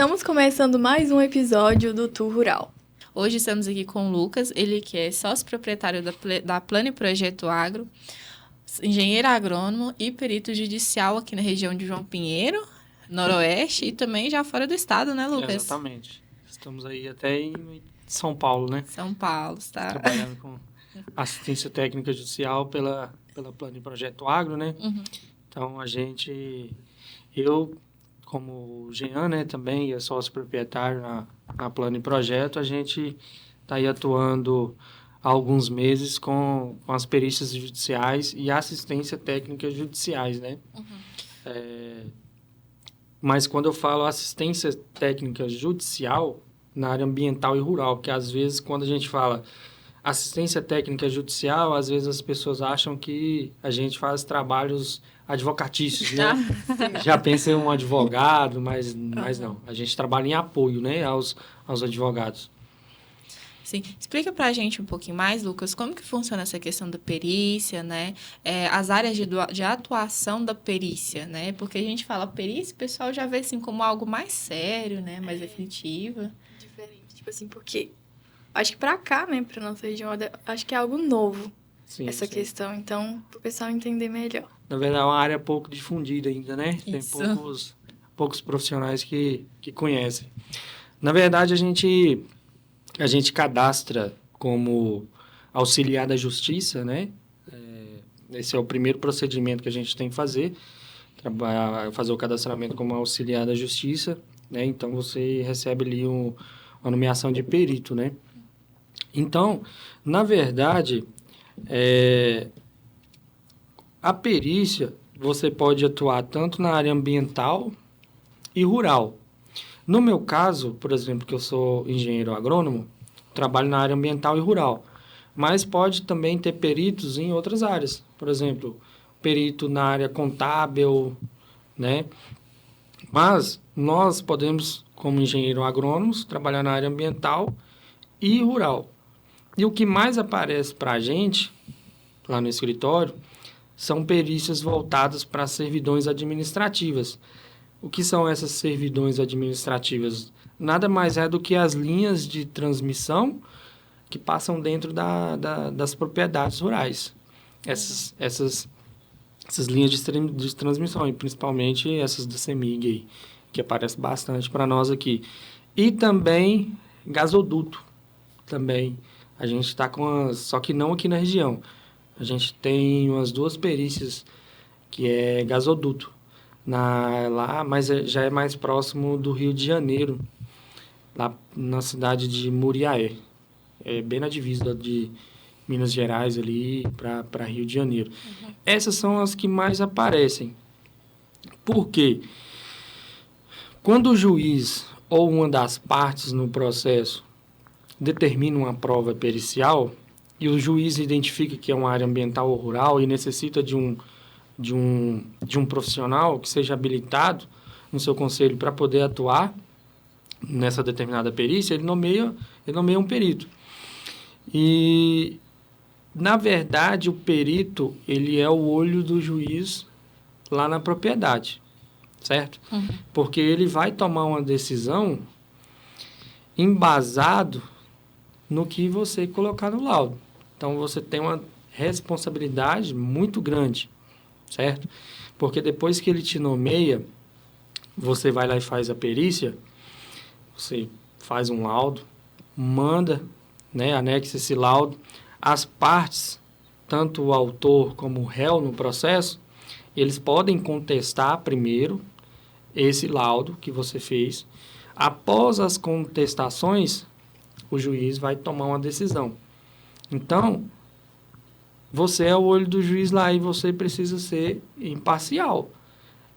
Estamos começando mais um episódio do Tour Rural. Hoje estamos aqui com o Lucas, ele que é sócio proprietário da Plano Projeto Agro, engenheiro agrônomo e perito judicial aqui na região de João Pinheiro, Noroeste e também já fora do estado, né, Lucas? Exatamente. Estamos aí até em São Paulo, né? São Paulo, está. Trabalhando com assistência técnica judicial pela Plano Projeto Agro, né? Uhum. Então, eu, como o Jean, né, também é sócio proprietário na Plano Projeto, a gente está aí atuando há alguns meses com as perícias judiciais e assistência técnica judiciais, né? Uhum. Mas quando eu falo assistência técnica judicial, na área ambiental e rural, porque às vezes quando a gente fala assistência técnica judicial, às vezes as pessoas acham que a gente faz trabalhos advocatícios, né? Já pensa em um advogado, mas não. A gente trabalha em apoio, né, aos advogados. Sim. Explica pra gente um pouquinho mais, Lucas, como que funciona essa questão da perícia, né? As áreas de atuação da perícia, né? Porque a gente fala perícia, o pessoal já vê assim como algo mais sério, né? Mais definitivo. Diferente, tipo assim, porque acho que pra cá, né, pra nossa região, acho que é algo novo, essa questão. Então, pro pessoal entender melhor. Na verdade, é uma área pouco difundida ainda, né? Isso. Tem poucos profissionais que conhecem. Na verdade, a gente cadastra como auxiliar da justiça, né? Esse é o primeiro procedimento que a gente tem que fazer, fazer o cadastramento como auxiliar da justiça, né? Então, você recebe ali uma nomeação de perito, né? Então, na verdade, a perícia, você pode atuar tanto na área ambiental e rural. No meu caso, por exemplo, que eu sou engenheiro agrônomo, trabalho na área ambiental e rural, mas pode também ter peritos em outras áreas. Por exemplo, perito na área contábil, né? Mas nós podemos, como engenheiro agrônomos, trabalhar na área ambiental e rural. E o que mais aparece para a gente, lá no escritório, são perícias voltadas para servidões administrativas. O que são essas servidões administrativas? Nada mais é do que as linhas de transmissão que passam dentro das propriedades rurais. Essas linhas de transmissão, e principalmente essas do CEMIG aí, que aparece bastante para nós aqui. E também gasoduto. Também a gente está só que não aqui na região. A gente tem umas 2 perícias que é gasoduto. Mas já é mais próximo do Rio de Janeiro, lá na cidade de Muriaé. É bem na divisa de Minas Gerais ali para Rio de Janeiro. Uhum. Essas são as que mais aparecem. Por quê? Quando o juiz ou uma das partes no processo determina uma prova pericial e o juiz identifica que é uma área ambiental ou rural e necessita de um profissional que seja habilitado no seu conselho para poder atuar nessa determinada perícia, ele nomeia um perito. E, na verdade, o perito, ele é o olho do juiz lá na propriedade, certo? Uhum. Porque ele vai tomar uma decisão embasado no que você colocar no laudo. Então, você tem uma responsabilidade muito grande, certo? Porque depois que ele te nomeia, você vai lá e faz a perícia, você faz um laudo, manda, né, anexa esse laudo. As partes, tanto o autor como o réu no processo, eles podem contestar primeiro esse laudo que você fez. Após as contestações, o juiz vai tomar uma decisão. Então, você é o olho do juiz lá e você precisa ser imparcial.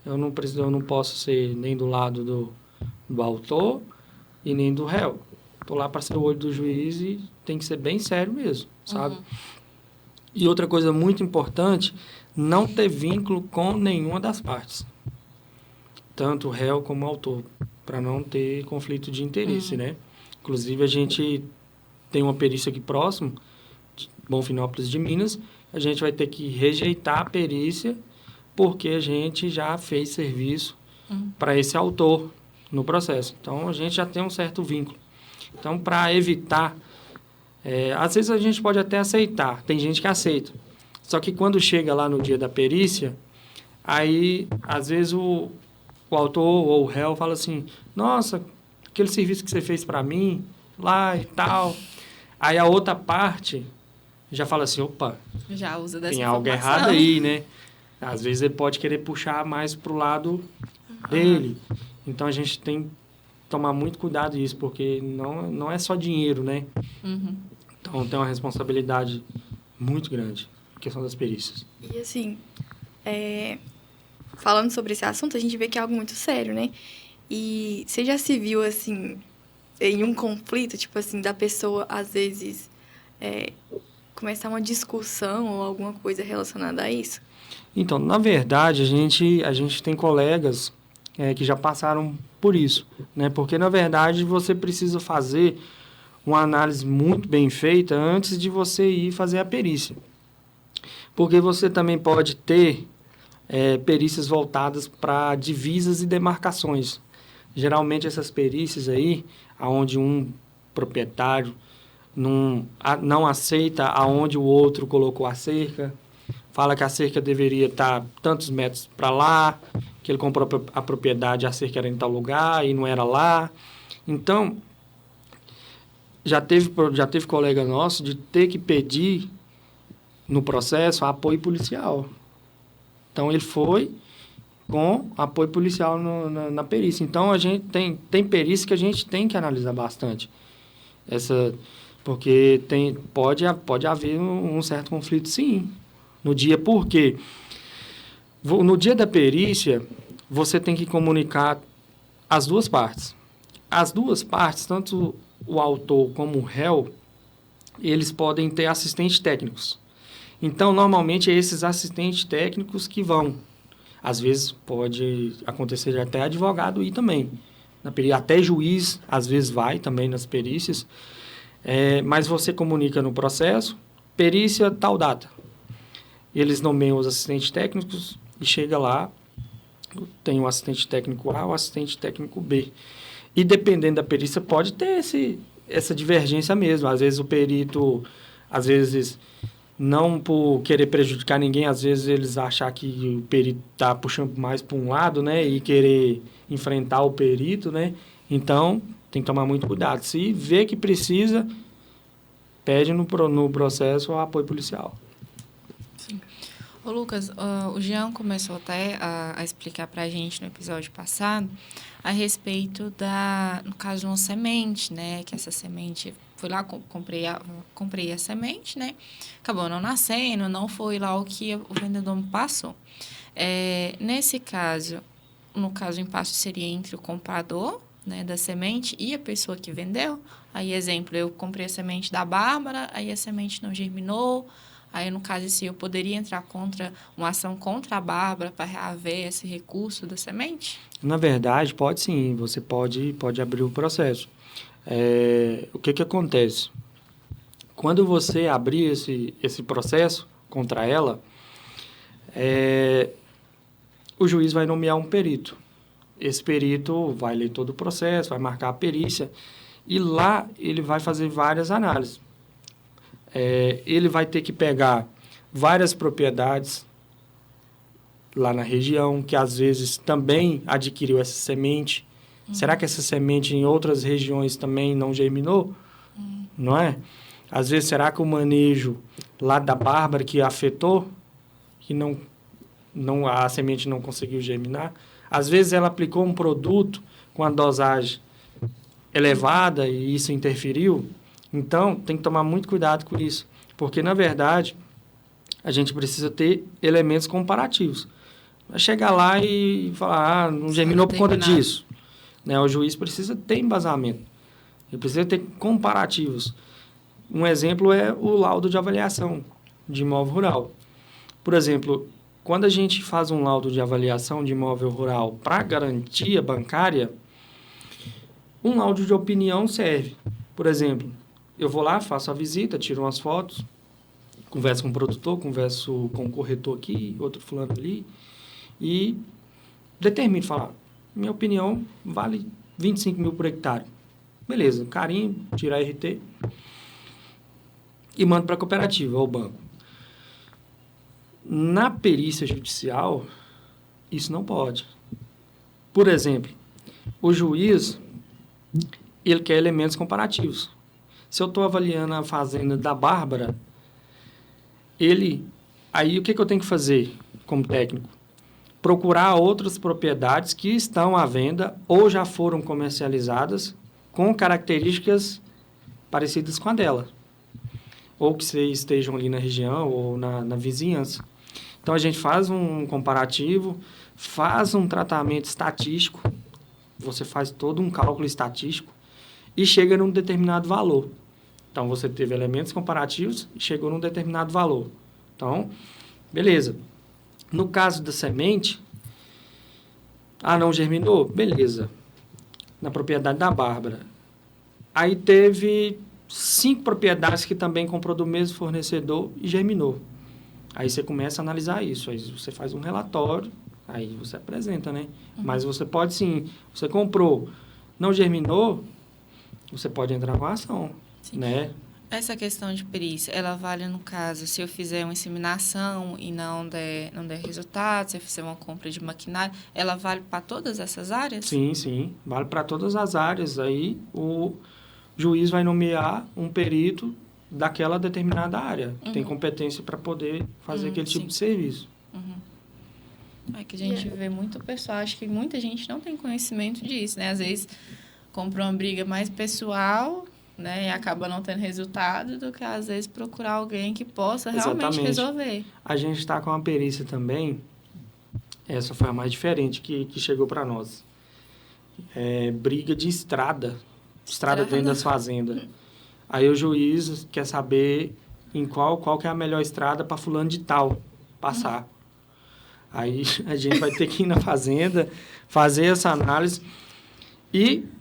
Eu não posso ser nem do lado do autor e nem do réu. Estou lá para ser o olho do juiz e tem que ser bem sério mesmo, sabe? Uhum. E outra coisa muito importante, não ter vínculo com nenhuma das partes. Tanto o réu como o autor, para não ter conflito de interesse, né? Inclusive, a gente tem uma perícia aqui próximo, de Bonfinópolis de Minas, a gente vai ter que rejeitar a perícia porque a gente já fez serviço para esse autor no processo. Então, a gente já tem um certo vínculo. Então, para evitar... às vezes a gente pode até aceitar, tem gente que aceita. Só que quando chega lá no dia da perícia, aí, às vezes, o autor ou o réu fala assim, nossa, aquele serviço que você fez para mim, lá e tal. Aí a outra parte já fala assim, opa, já usa dessa tem algo errado aí, né? Às vezes ele pode querer puxar mais pro lado dele. Então, a gente tem que tomar muito cuidado nisso, porque não é só dinheiro, né? Uhum. Então, tem uma responsabilidade muito grande, a questão das perícias. E, assim, falando sobre esse assunto, a gente vê que é algo muito sério, né? E você já se viu, assim, em um conflito, tipo assim, da pessoa, às vezes, começar uma discussão ou alguma coisa relacionada a isso? Então, na verdade, a gente tem colegas que já passaram por isso, né? Porque, na verdade, você precisa fazer uma análise muito bem feita antes de você ir fazer a perícia. Porque você também pode ter perícias voltadas para divisas e demarcações. Geralmente, essas perícias aí, onde um proprietário não aceita aonde o outro colocou a cerca, fala que a cerca deveria estar tantos metros para lá, que ele comprou a propriedade, a cerca era em tal lugar e não era lá. Então, já teve colega nosso de ter que pedir no processo apoio policial. Então, ele foi com apoio policial na perícia. Então, a gente tem perícia que a gente tem que analisar bastante. Porque pode haver um certo conflito, sim, no dia. Por quê? No dia da perícia, você tem que comunicar as duas partes. As duas partes, tanto o autor como o réu, eles podem ter assistentes técnicos. Então, normalmente, é esses assistentes técnicos que vão. Às vezes, pode acontecer até advogado ir também. Até juiz, às vezes, vai também nas perícias. Mas você comunica no processo, perícia, tal data. Eles nomeiam os assistentes técnicos e chega lá, tem o assistente técnico A, o assistente técnico B. E dependendo da perícia, pode ter essa divergência mesmo. Às vezes o perito, não por querer prejudicar ninguém, às vezes eles acham que o perito está puxando mais para um lado, né? E querer enfrentar o perito, né? Então, tem que tomar muito cuidado. Se vê que precisa, pede no processo o apoio policial. Sim. Ô, Lucas, o Jean começou até a explicar para a gente no episódio passado a respeito no caso de uma semente, né? Que essa semente, fui lá, comprei a semente, né? Acabou não nascendo, não foi lá o que o vendedor me passou. Nesse caso, no caso, o impasse seria entre o comprador, né, da semente e a pessoa que vendeu. Aí, exemplo, eu comprei a semente da Bárbara, aí a semente não germinou. Aí, no caso, eu poderia entrar uma ação contra a Bárbara para reaver esse recurso da semente? Na verdade, pode sim. Você pode abrir o processo. O que acontece? Quando você abrir esse processo contra ela, o juiz vai nomear um perito. Esse perito vai ler todo o processo, vai marcar a perícia e lá ele vai fazer várias análises. Ele vai ter que pegar várias propriedades lá na região, que às vezes também adquiriu essa semente. Será que essa semente em outras regiões também não germinou? Não é? Às vezes, será que o manejo lá da Bárbara que afetou, que a semente não conseguiu germinar? Às vezes, ela aplicou um produto com a dosagem elevada e isso interferiu. Então, tem que tomar muito cuidado com isso, porque, na verdade, a gente precisa ter elementos comparativos. Vai chegar lá e falar, não germinou por conta disso. Né? O juiz precisa ter embasamento. Ele precisa ter comparativos. Um exemplo é o laudo de avaliação de imóvel rural. Por exemplo, quando a gente faz um laudo de avaliação de imóvel rural para garantia bancária, um laudo de opinião serve. Por exemplo, eu vou lá, faço a visita, tiro umas fotos, converso com o produtor, converso com o corretor aqui, outro fulano ali, e determino, falar, minha opinião vale 25 mil por hectare. Beleza, carinho, tira a RT e manda para a cooperativa ou banco. Na perícia judicial, isso não pode. Por exemplo, o juiz, ele quer elementos comparativos. Se eu estou avaliando a fazenda da Bárbara, aí o que eu tenho que fazer como técnico? Procurar outras propriedades que estão à venda ou já foram comercializadas com características parecidas com a dela. Ou que estejam ali na região ou na vizinhança. Então, a gente faz um comparativo, faz um tratamento estatístico, você faz todo um cálculo estatístico e chega num determinado valor. Então, você teve elementos comparativos e chegou num determinado valor. Então, beleza. No caso da semente, não germinou? Beleza. Na propriedade da Bárbara. Aí teve 5 propriedades que também comprou do mesmo fornecedor e germinou. Aí você começa a analisar isso. Aí você faz um relatório, aí você apresenta, né? Mas você pode sim, você comprou, não germinou, você pode entrar com a ação, né? Essa questão de perícia, ela vale no caso, se eu fizer uma inseminação e não der resultado, se eu fizer uma compra de maquinário, ela vale para todas essas áreas? Sim, vale para todas as áreas. Aí o juiz vai nomear um perito daquela determinada área, que tem competência para poder fazer aquele tipo de serviço. É que a gente vê muito pessoal, acho que muita gente não tem conhecimento disso, né? Às vezes compra uma briga mais pessoal, né? E acaba não tendo resultado do que, às vezes, procurar alguém que possa realmente resolver. A gente está com uma perícia também, essa foi a mais diferente que chegou para nós. Briga de estrada dentro das fazendas. Aí o juiz quer saber em qual que é a melhor estrada para fulano de tal passar. Aí a gente vai ter que ir na fazenda, fazer essa análise.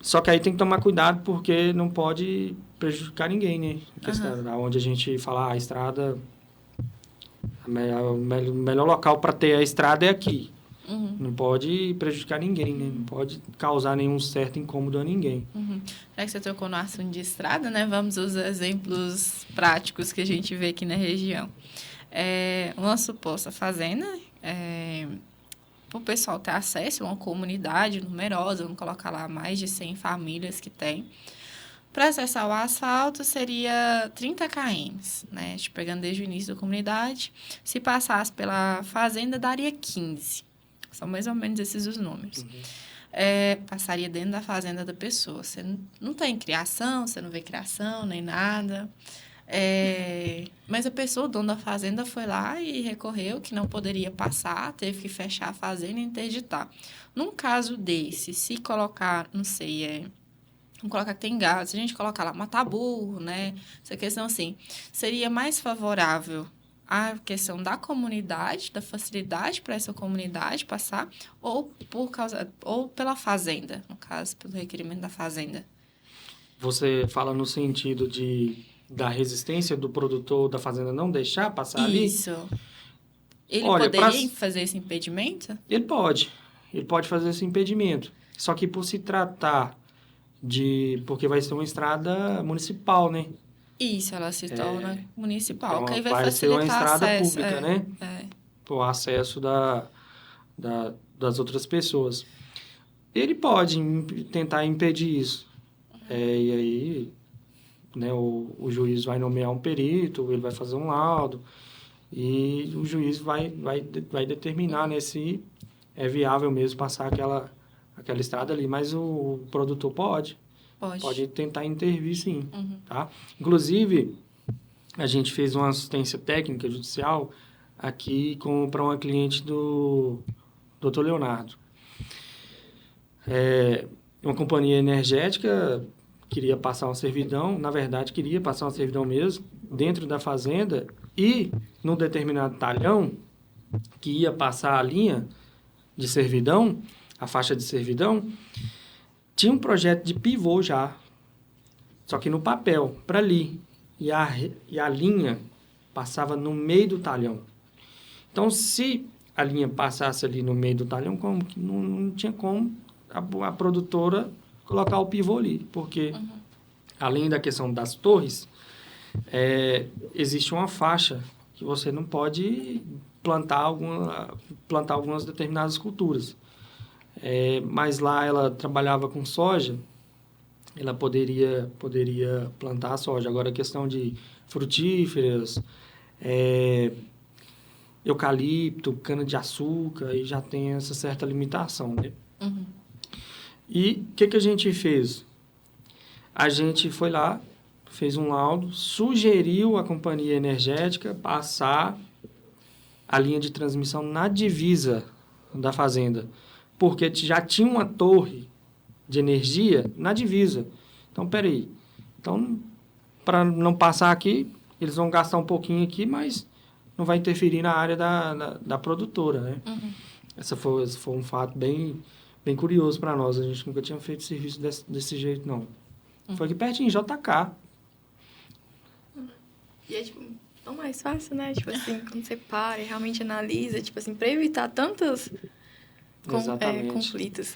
Só que aí tem que tomar cuidado porque não pode prejudicar ninguém, né? Onde a gente fala, a estrada, o melhor local para ter a estrada é aqui. Não pode prejudicar ninguém, né? Não pode causar nenhum certo incômodo a ninguém. Já que você tocou no assunto de estrada, né? Vamos aos exemplos práticos que a gente vê aqui na região. Uma suposta fazenda, para o pessoal ter acesso a uma comunidade numerosa, vamos colocar lá mais de 100 famílias que tem. Para acessar o asfalto seria 30 km, né? Pegando desde o início da comunidade. Se passasse pela fazenda, daria 15. São mais ou menos esses os números. Passaria dentro da fazenda da pessoa. Você não tem criação, você não vê criação, nem nada. Mas a pessoa, o dono da fazenda, foi lá e recorreu que não poderia passar, teve que fechar a fazenda e interditar. Num caso desse, se colocar, não sei, vamos colocar que tem gado, se a gente colocar lá matar burro, né? Essa questão assim, seria mais favorável a questão da comunidade, da facilidade para essa comunidade passar, ou pela fazenda, no caso, pelo requerimento da fazenda. Você fala no sentido da resistência do produtor da fazenda não deixar passar ali? Isso. Ele poderia fazer esse impedimento? Ele pode fazer esse impedimento. Só que por se tratar porque vai ser uma estrada municipal, né? Isso, ela se torna municipal. Então, que aí vai ser uma estrada acesso, pública, né? O acesso das outras pessoas. Ele pode tentar impedir isso. E aí, né, o juiz vai nomear um perito, ele vai fazer um laudo, e o juiz vai determinar, né, se é viável mesmo passar aquela estrada ali. Mas o produtor pode tentar intervir, sim. Tá? Inclusive, a gente fez uma assistência técnica judicial aqui para uma cliente do Dr. Leonardo. Uma companhia energética queria passar uma servidão, na verdade, queria passar uma servidão mesmo, dentro da fazenda, e num determinado talhão, que ia passar a linha de servidão, a faixa de servidão, tinha um projeto de pivô já, só que no papel, para ali, e a linha passava no meio do talhão. Então, se a linha passasse ali no meio do talhão, não tinha como a produtora colocar o pivô ali, porque além da questão das torres, existe uma faixa que você não pode plantar algumas determinadas culturas. Mas lá ela trabalhava com soja, ela poderia plantar soja. Agora, a questão de frutíferas, eucalipto, cana-de-açúcar, aí já tem essa certa limitação, né? E o que a gente fez? A gente foi lá, fez um laudo, sugeriu à companhia energética passar a linha de transmissão na divisa da fazenda, porque já tinha uma torre de energia na divisa. Então, peraí. Então, para não passar aqui, eles vão gastar um pouquinho aqui, mas não vai interferir na área da produtora, né? Esse foi um fato bem curioso para nós. A gente nunca tinha feito serviço desse jeito, não. Foi aqui pertinho, JK. E é, tipo, tão mais fácil, né? Tipo assim, quando você para e realmente analisa, tipo assim, para evitar tantos conflitos.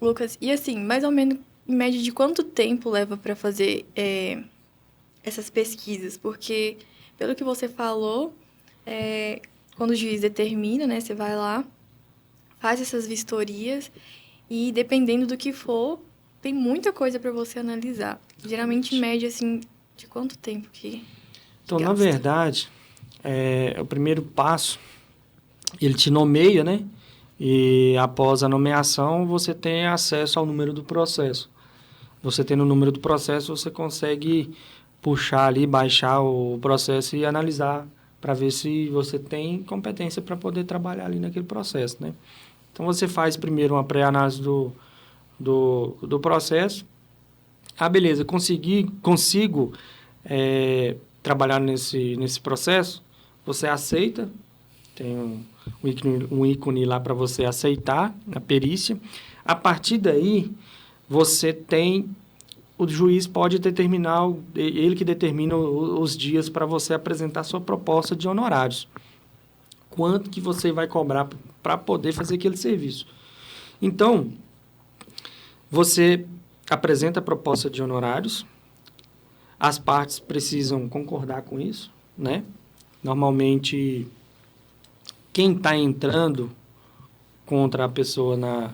Lucas, e assim, mais ou menos, em média, de quanto tempo leva para fazer essas pesquisas? Porque, pelo que você falou, quando o juiz determina, né? Você vai lá, faz essas vistorias e, dependendo do que for, tem muita coisa para você analisar. Geralmente, em média, assim, de quanto tempo que Então, gasta? na verdade, o primeiro passo, ele te nomeia, né? E após a nomeação, você tem acesso ao número do processo. Você tendo o número do processo, você consegue puxar ali, baixar o processo e analisar para ver se você tem competência para poder trabalhar ali naquele processo, né? Então, você faz primeiro uma pré-análise do processo. Beleza, consigo trabalhar nesse processo. Você aceita, tem um ícone lá para você aceitar a perícia. A partir daí, o juiz pode determinar, ele que determina os dias para você apresentar sua proposta de honorários. Quanto que você vai cobrar para poder fazer aquele serviço. Então, você apresenta a proposta de honorários, as partes precisam concordar com isso, né? Normalmente, quem está entrando contra a pessoa na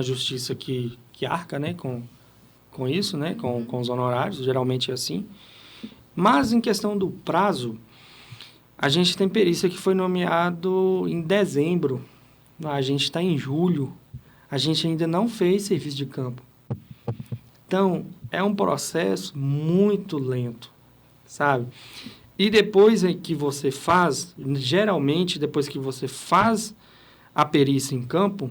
justiça que arca, né, com isso, né, com os honorários, geralmente é assim. Mas, em questão do prazo, a gente tem perícia que foi nomeado em dezembro, a gente está em julho, a gente ainda não fez serviço de campo. Então, é um processo muito lento, sabe? E depois que você faz, geralmente, depois que você faz a perícia em campo,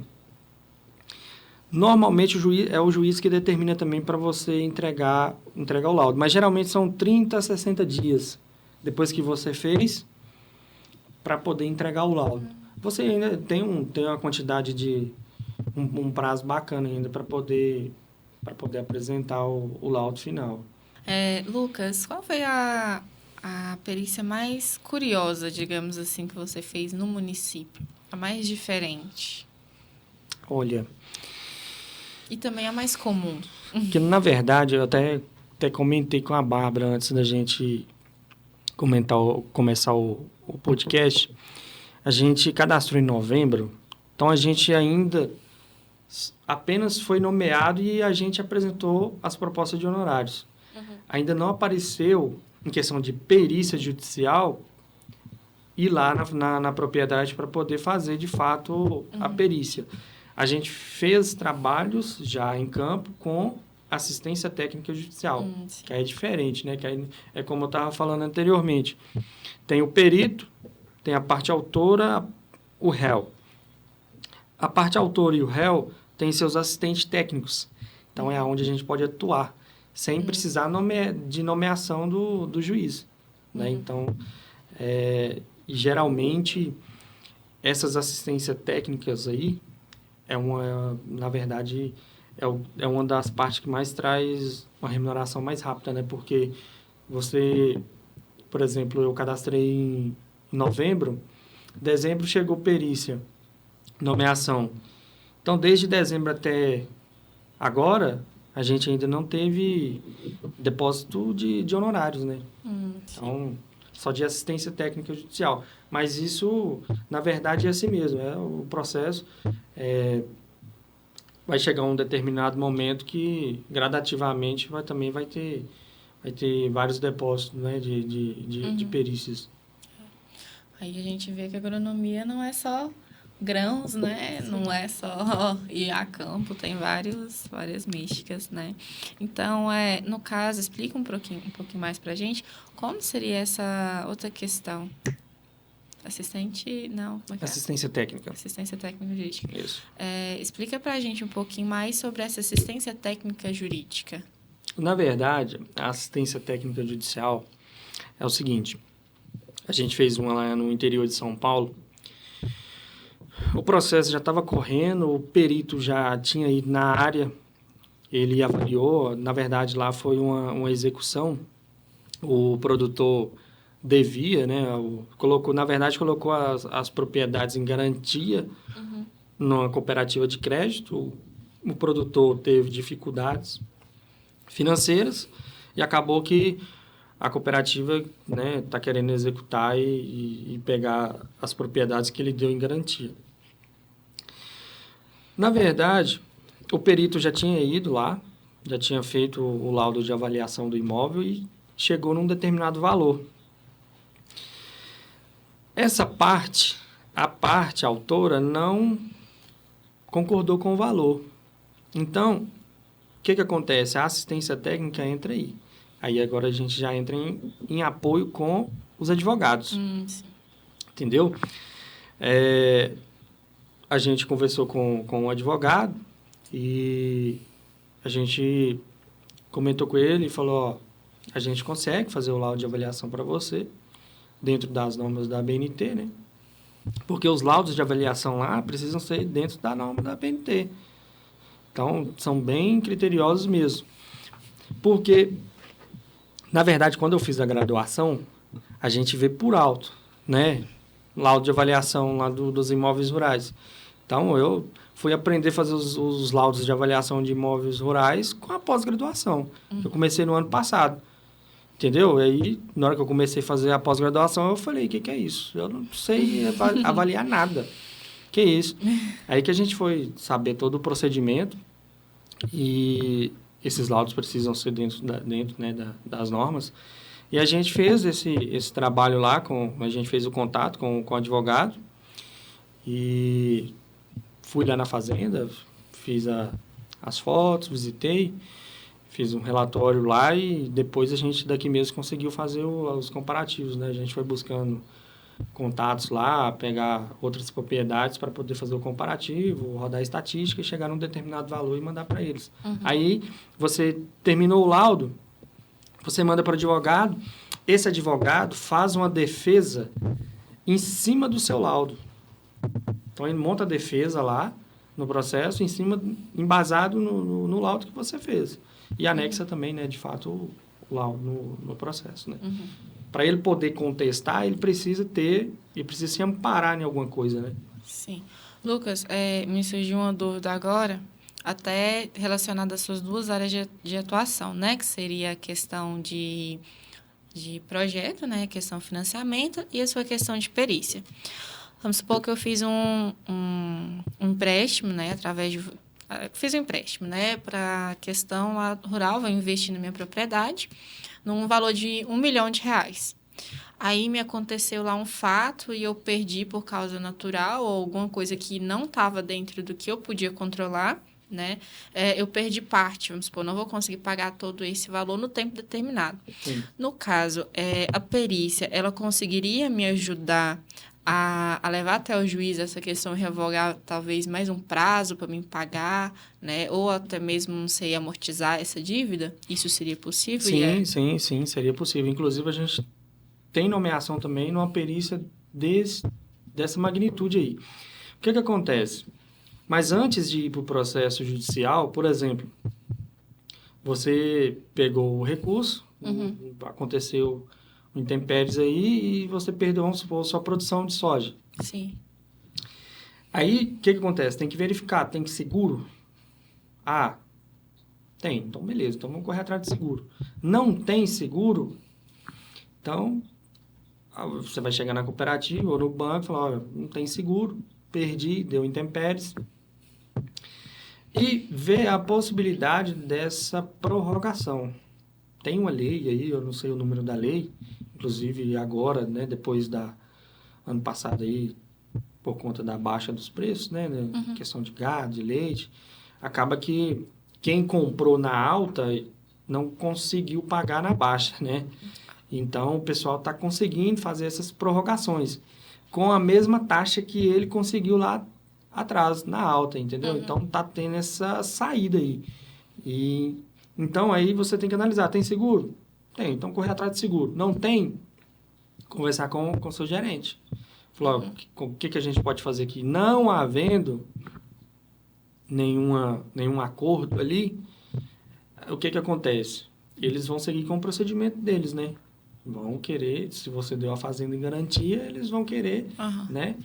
normalmente o juiz que determina também para você entregar o laudo. Mas, geralmente, são 30 a 60 dias depois que você fez para poder entregar o laudo. Você ainda tem uma quantidade de... um prazo bacana ainda para poder apresentar o laudo final. Lucas, qual foi a perícia mais curiosa, digamos assim, que você fez no município? A mais diferente? Olha... E também a mais comum. Que, na verdade, eu até comentei com a Bárbara antes da gente começar o podcast. A gente cadastrou em novembro, então a gente ainda apenas foi nomeado e a gente apresentou as propostas de honorários. Ainda não apareceu, em questão de perícia judicial, ir lá na propriedade para poder fazer, de fato, a perícia. A gente fez trabalhos já em campo com assistência técnica judicial, que aí é diferente, né? Que aí é como eu estava falando anteriormente. Tem o perito, tem a parte autora, o réu. A parte autora e o réu têm seus assistentes técnicos. Então, é onde a gente pode atuar, sem precisar de nomeação do juiz, né? Então, geralmente, essas assistências técnicas aí, na verdade, é uma das partes que mais traz uma remuneração mais rápida, né? Porque você, por exemplo, eu cadastrei em novembro, dezembro chegou perícia, nomeação. Então, desde dezembro Agora, a gente ainda não teve depósito de honorários, né? Então, só de assistência técnica judicial. Mas isso, na verdade, é assim mesmo. É o processo. Vai chegar um determinado momento que, gradativamente, também vai ter vários depósitos, né, de perícias. Aí a gente vê que a agronomia não é só grãos, né? Não é só ir a campo, tem várias místicas, né? Então, no caso, explica um pouquinho mais pra gente como seria essa outra questão. Como é que é? Assistência técnica. Assistência técnica jurídica. Isso. Explica pra gente um pouquinho mais sobre essa assistência técnica jurídica. Na verdade, a assistência técnica judicial é o seguinte. A gente fez uma lá no interior de São Paulo. O processo já estava correndo, o perito já tinha ido na área, ele avaliou. Na verdade, lá foi uma execução. O produtor devia, né? Colocou as propriedades em garantia numa cooperativa de crédito. O produtor teve dificuldades financeiras e acabou que a cooperativa, né, está querendo executar e pegar as propriedades que ele deu em garantia. Na verdade, o perito já tinha ido lá, já tinha feito o laudo de avaliação do imóvel e chegou num determinado valor. Essa parte, a parte autora, não concordou com o valor. Então, o que acontece? A assistência técnica entra aí. Aí agora a gente já entra em apoio com os advogados. Sim. Entendeu? A gente conversou com o advogado e a gente comentou com ele e falou, a gente consegue fazer o laudo de avaliação para você, dentro das normas da ABNT, né? Porque os laudos de avaliação lá precisam ser dentro da norma da ABNT. Então, são bem criteriosos mesmo. Porque, na verdade, quando eu fiz a graduação, a gente vê por alto, né? Laudo de avaliação lá dos imóveis rurais. Então, eu fui aprender a fazer os laudos de avaliação de imóveis rurais com a pós-graduação. Eu comecei no ano passado. Entendeu? E aí, na hora que eu comecei a fazer a pós-graduação, eu falei, o que é isso? Eu não sei avaliar nada. Que isso? Aí que a gente foi saber todo o procedimento e esses laudos precisam ser dentro né, das normas. E a gente fez esse trabalho lá, a gente fez o contato com o advogado e fui lá na fazenda, fiz as fotos, visitei, fiz um relatório lá e depois a gente daqui mesmo conseguiu fazer os comparativos, né? A gente foi buscando contatos lá, pegar outras propriedades para poder fazer o comparativo, rodar a estatística e chegar num determinado valor e mandar para eles. Aí, você terminou o laudo, você manda para o advogado, esse advogado faz uma defesa em cima do seu laudo. Então, ele monta a defesa lá no processo, embasado no laudo que você fez. E anexa também, né, de fato, o laudo no processo, né? Para ele poder contestar, ele precisa se amparar em alguma coisa, né? Sim. Lucas, me surgiu uma dúvida agora, até relacionada às suas duas áreas de atuação, né? Que seria a questão de projeto, né? A questão de financiamento e a sua questão de perícia. Vamos supor que eu fiz um empréstimo, né? Fiz um empréstimo, né? Para a questão rural, vou investir na minha propriedade, num valor de R$1 milhão. Aí me aconteceu lá um fato e eu perdi por causa natural ou alguma coisa que não estava dentro do que eu podia controlar, né? Eu perdi parte, vamos supor, não vou conseguir pagar todo esse valor no tempo determinado. Sim. No caso, a perícia, ela conseguiria me ajudar a levar até o juiz essa questão, revogar talvez mais um prazo para mim pagar, né? Ou até mesmo, não sei, amortizar essa dívida? Isso seria possível? Sim, seria possível. Inclusive, a gente tem nomeação também numa perícia dessa magnitude aí. O que acontece? Mas antes de ir para o processo judicial, por exemplo, você pegou o recurso, aconteceu intempéries aí e você perdeu, vamos supor, sua produção de soja. Sim. Aí, o que acontece? Tem que verificar, tem seguro? Tem. Então, beleza. Então, vamos correr atrás de seguro. Não tem seguro, então, você vai chegar na cooperativa ou no banco e falar, olha, não tem seguro, perdi, deu intempéries. E ver a possibilidade dessa prorrogação. Tem uma lei aí, eu não sei o número da lei, inclusive agora, né, depois ano passado aí, por conta da baixa dos preços, né, questão de gado, de leite, acaba que quem comprou na alta não conseguiu pagar na baixa, né? Então, o pessoal está conseguindo fazer essas prorrogações com a mesma taxa que ele conseguiu lá atrás, na alta, entendeu? Então, tá tendo essa saída aí. Então, aí você tem que analisar, tem seguro? Tem, então correr atrás de seguro. Não tem? Conversar com o seu gerente. Falar, o que a gente pode fazer aqui? Não havendo nenhum acordo ali, o que acontece? Eles vão seguir com o procedimento deles, né? Vão querer, se você deu a fazenda em garantia, eles vão querer, né,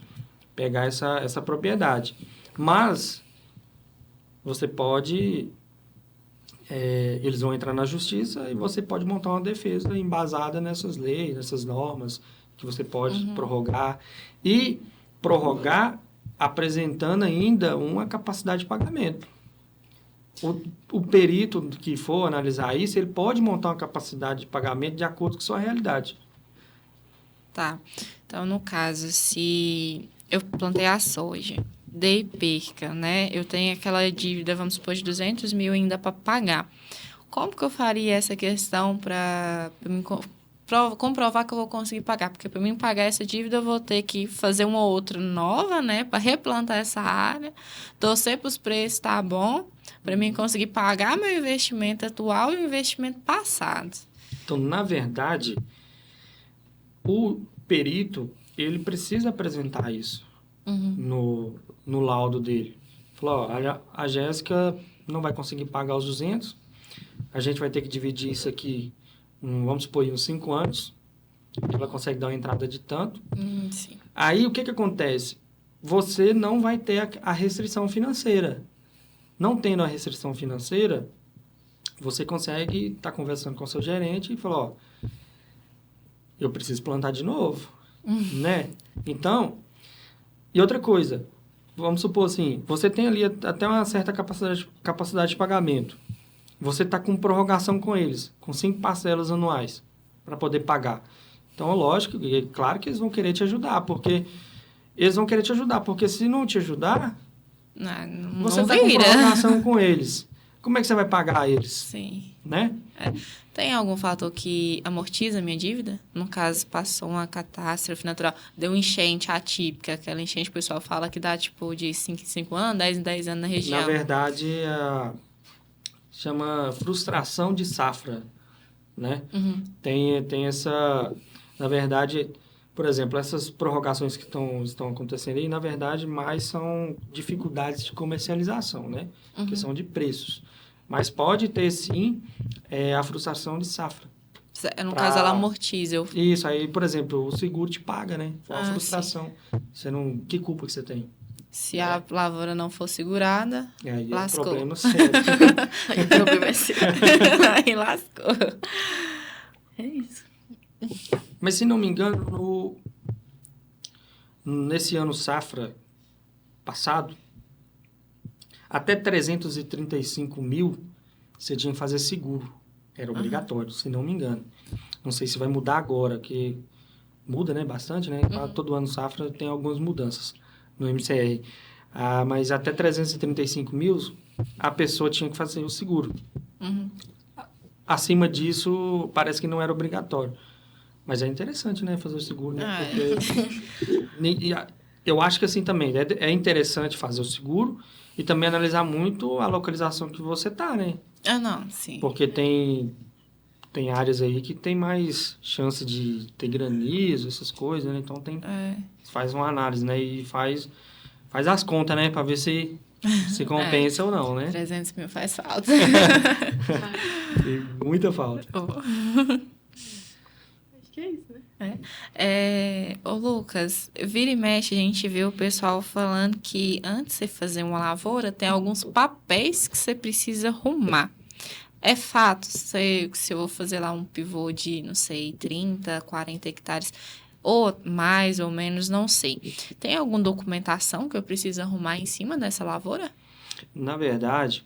pegar essa propriedade. Mas, você pode... eles vão entrar na justiça e você pode montar uma defesa embasada nessas leis, nessas normas, que você pode prorrogar. E prorrogar apresentando ainda uma capacidade de pagamento. O perito que for analisar isso, ele pode montar uma capacidade de pagamento de acordo com a sua realidade. Tá. Então, no caso, se eu plantei a soja, dei perca, né? Eu tenho aquela dívida, vamos supor, de 200 mil ainda para pagar. Como que eu faria essa questão para comprovar que eu vou conseguir pagar? Porque para mim pagar essa dívida, eu vou ter que fazer uma outra nova, né? Para replantar essa área, torcer para os preços tá bom, para mim conseguir pagar meu investimento atual e o investimento passado. Então, na verdade, o perito, ele precisa apresentar isso no laudo dele. Falou, ó, a Jéssica não vai conseguir pagar os 200, a gente vai ter que dividir isso aqui, vamos supor, em uns 5 anos, ela consegue dar uma entrada de tanto. Sim. Aí, o que acontece? Você não vai ter a restrição financeira. Não tendo a restrição financeira, você consegue estar conversando com o seu gerente e falar, ó, eu preciso plantar de novo, né? Então, e outra coisa, vamos supor assim, você tem ali até uma certa capacidade de pagamento. Você está com prorrogação com eles, com 5 parcelas anuais para poder pagar. Então, lógico, é claro que eles vão querer te ajudar, porque se não te ajudar, você está com prorrogação com eles. Como é que você vai pagar eles? Sim. Né? Tem algum fator que amortiza a minha dívida? No caso, passou uma catástrofe natural, deu enchente atípica, aquela enchente que o pessoal fala que dá tipo de 5 em 5 anos, 10 em 10 anos na região. Na verdade, chama frustração de safra, né? Tem essa... Na verdade, por exemplo, essas prorrogações que estão acontecendo aí, na verdade, mais são dificuldades de comercialização, né? Questão de preços. Mas pode ter, sim, a frustração de safra. No caso, ela amortiza. Isso, aí, por exemplo, o seguro te paga, né? Foi uma frustração. Você não... Que culpa que você tem? Se a lavoura não for segurada, aí lascou. É problema sério. Aí o problema é seu. Aí lascou. É isso. Mas, se não me engano, nesse ano safra passado, até 335 mil, você tinha que fazer seguro. Era obrigatório, se não me engano. Não sei se vai mudar agora, que muda, né, bastante, né? Todo ano safra tem algumas mudanças no MCR. Mas até 335 mil, a pessoa tinha que fazer o seguro. Acima disso, parece que não era obrigatório. Mas é interessante, né, fazer o seguro, né? Porque eu acho que assim também, é interessante fazer o seguro e também analisar muito a localização que você tá, né? Não, sim. Porque tem áreas aí que tem mais chance de ter granizo, essas coisas, né? Então faz uma análise, né? E faz as contas, né? Para ver se compensa ou não, né? 300 mil faz falta. Tem muita falta. Acho que é isso, né? Ô Lucas, vira e mexe, a gente vê o pessoal falando que antes de você fazer uma lavoura, tem alguns papéis que você precisa arrumar. É fato, se eu vou fazer lá um pivô de, não sei, 30, 40 hectares, ou mais ou menos, não sei. Tem alguma documentação que eu preciso arrumar em cima dessa lavoura? Na verdade,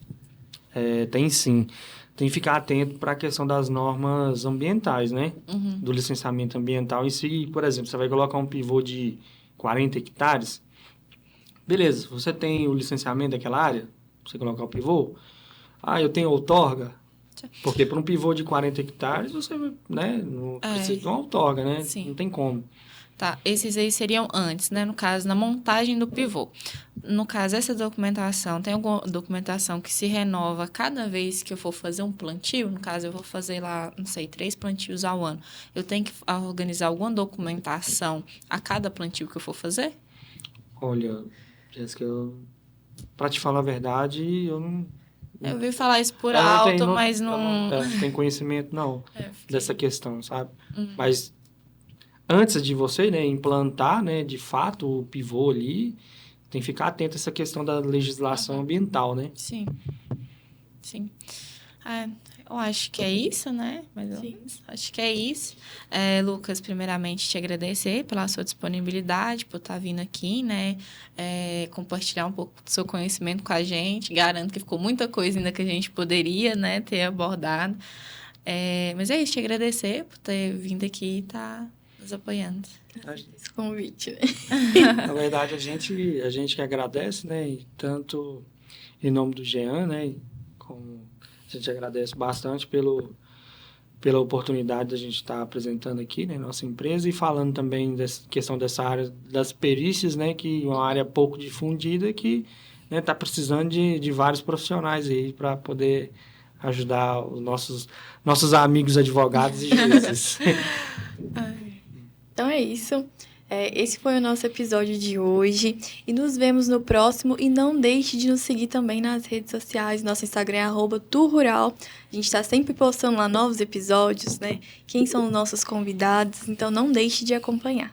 tem sim. Tem que ficar atento para a questão das normas ambientais, né? Uhum. Do licenciamento ambiental. E se, por exemplo, você vai colocar um pivô de 40 hectares, beleza, você tem o licenciamento daquela área, você colocar o pivô. Ah, eu tenho outorga. Porque para um pivô de 40 hectares, você, né, não precisa de uma outorga, né? Sim. Não tem como. Tá, esses aí seriam antes, né? No caso, na montagem do pivô. No caso, essa documentação, tem alguma documentação que se renova cada vez que eu for fazer um plantio? No caso, eu vou fazer lá, não sei, 3 plantios ao ano. Eu tenho que organizar alguma documentação a cada plantio que eu for fazer? Olha, Jéssica, para te falar a verdade, eu não... Eu ouvi falar isso por Eu não alto, tenho- mas eu não... não tenho conhecimento, não, fiquei- dessa questão, sabe? Mas antes de você, né, implantar, né, de fato, o pivô ali, tem que ficar atento a essa questão da legislação ambiental, né? Sim, sim. Eu acho que é isso, né? Mais ou menos. Acho que é isso. Lucas, primeiramente, te agradecer pela sua disponibilidade, por estar vindo aqui, né? Compartilhar um pouco do seu conhecimento com a gente. Garanto que ficou muita coisa ainda que a gente poderia, né, ter abordado. Mas é isso, te agradecer por ter vindo aqui e estar nos apoiando. Esse convite, né? Na verdade, a gente que agradece, né? E tanto em nome do Jean, né? Como a gente agradece bastante pela oportunidade de a gente estar apresentando aqui, né? Nossa empresa e falando também dessa questão dessa área das perícias, né? Que é uma área pouco difundida que está precisando de vários profissionais aí para poder ajudar os nossos amigos advogados e juízes. Então é isso. Esse foi o nosso episódio de hoje. E nos vemos no próximo. E não deixe de nos seguir também nas redes sociais. Nosso Instagram é @turural. A gente está sempre postando lá novos episódios, né? Quem são os nossos convidados. Então não deixe de acompanhar.